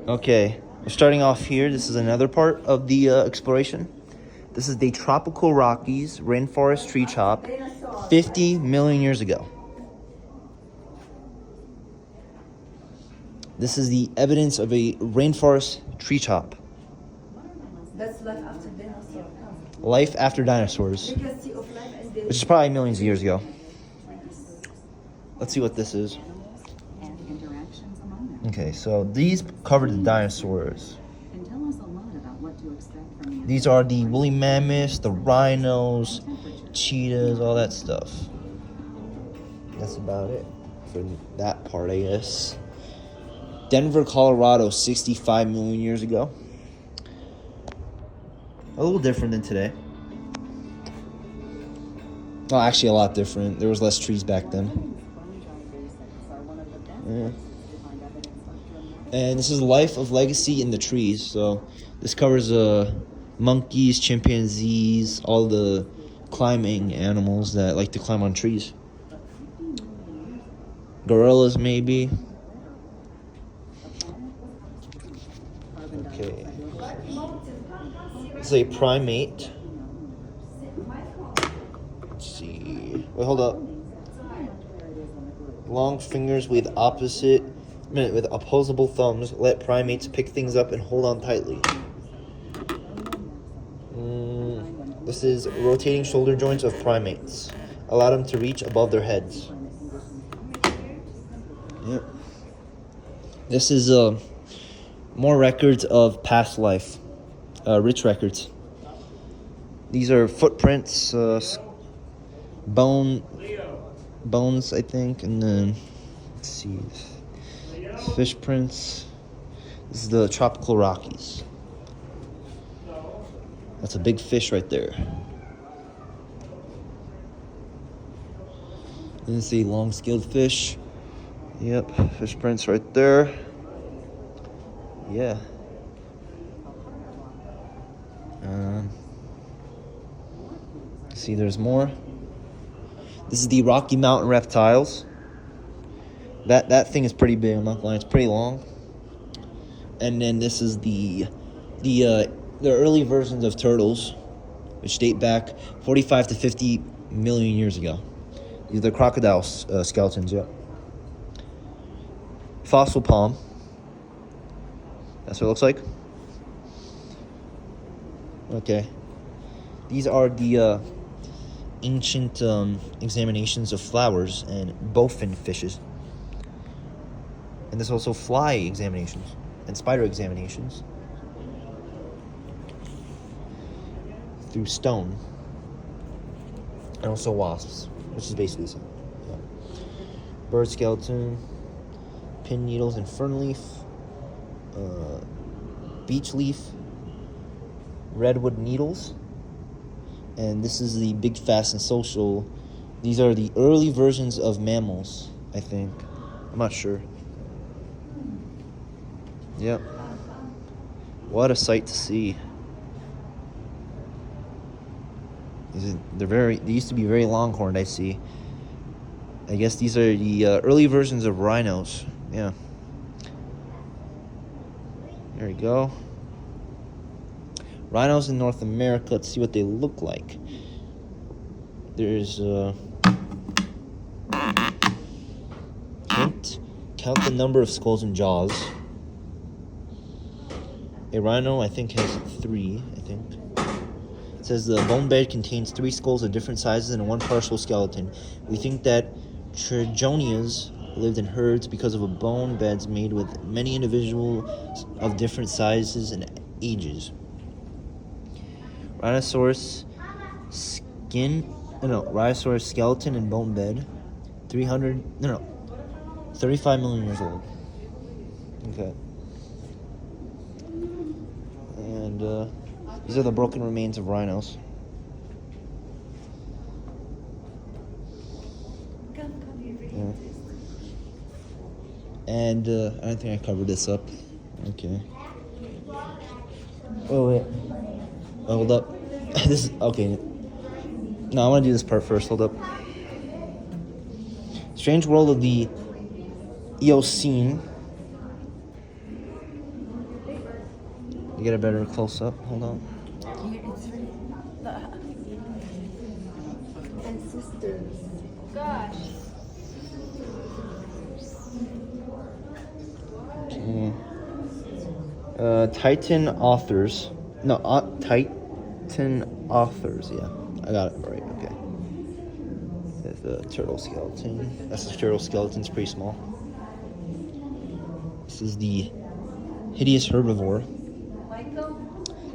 Okay, we're starting off here. This is another part of the exploration. This is the tropical Rockies rainforest tree chop 50 million years ago. This is the evidence of a rainforest tree chop. That's life after dinosaurs. Life after dinosaurs, Legacy of life and death. which is probably millions of years ago. Let's see what this is. Okay, so these cover the dinosaurs. These are the woolly mammoths, the rhinos, cheetahs, all that stuff. That's about it for that part, I guess. Denver, Colorado, 65 million years ago. A little different than today. Well, actually a lot different. There was less trees back then. Yeah. And this is Life of Legacy in the Trees. So this covers monkeys, chimpanzees, all the climbing animals that like to climb on trees. Gorillas, maybe. Okay. This is a primate. Let's see. Wait, hold up. Long fingers with opposable thumbs let primates pick things up and hold on tightly. This is rotating shoulder joints of primates. Allow them to reach above their heads. Yep. This is more records of past life. Rich records. These are footprints, bones, I think, and then let's see, fish prints. This is the tropical Rockies. That's a big fish right there. And it's a long-scaled fish. Yep, fish prints right there. Yeah. See, there's more. This is the Rocky Mountain reptiles. That thing is pretty big. I'm not lying. It's pretty long. And then this is the early versions of turtles, which date back 45 to 50 million years ago. These are the crocodile skeletons. Yeah. Fossil palm. That's what it looks like. Okay. These are the ancient examinations of flowers and bowfin fishes. And there's also fly examinations and spider examinations through stone. And also wasps, which is basically the same. Yeah. Bird skeleton, pin needles and fern leaf, beech leaf, redwood needles. And this is the Big Fast and Social. These are the early versions of mammals, I think. I'm not sure. Yep. What a sight to see. They used to be very longhorned, I see. I guess these are the early versions of rhinos. Yeah. There we go. Rhinos in North America. Let's see what they look like. There's hint. Count the number of skulls and jaws. A rhino, I think, has 3. I think it says the bone bed contains 3 skulls of different sizes and 1 partial skeleton. We think that Trigonias lived in herds because of a bone beds made with many individuals of different sizes and ages. Rhinoceros skeleton and bone bed, 35 million years old. Okay. And these are the broken remains of rhinos. Yeah. And I don't think I covered this up. Okay. Oh wait. Hold up. This is okay. No, I want to do this part first. Hold up. Strange world of the Eocene. get a better close up. Hold on. Here it's really and sisters. Gosh. Okay. Titan authors. No, Titan authors. Yeah, I got it right. Okay. There's the turtle skeleton. That's the turtle skeleton. It's pretty small. This is the hideous herbivore.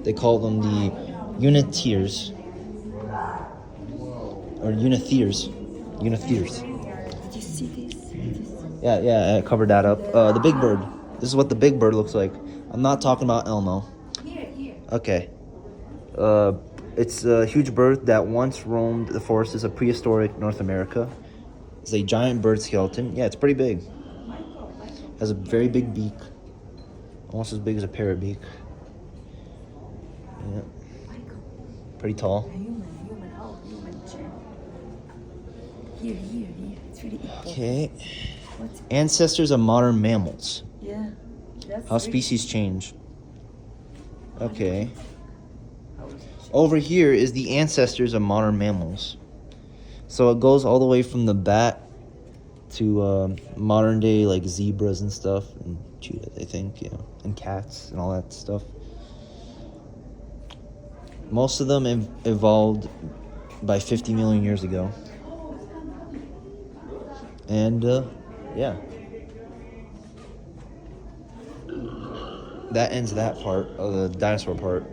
They call them the Uniteers. Or Uniteers. Uniteers. Did you see this? Yeah, I covered that up. The big bird. This is what the big bird looks like. I'm not talking about Elmo. Here. Okay. It's a huge bird that once roamed the forests of prehistoric North America. It's a giant bird skeleton. Yeah, it's pretty big. Has a very big beak. Almost as big as a parrot beak. Yeah. Pretty tall. Human chair. Here. It's really important. Okay. What? Ancestors of modern mammals. Yeah. That's How species change. Okay. Over here is the ancestors of modern mammals. So it goes all the way from the bat to modern day like zebras and stuff, and cheetahs, I think, and cats and all that stuff. Most of them evolved by 50 million years ago. And yeah. That ends that part of the dinosaur part.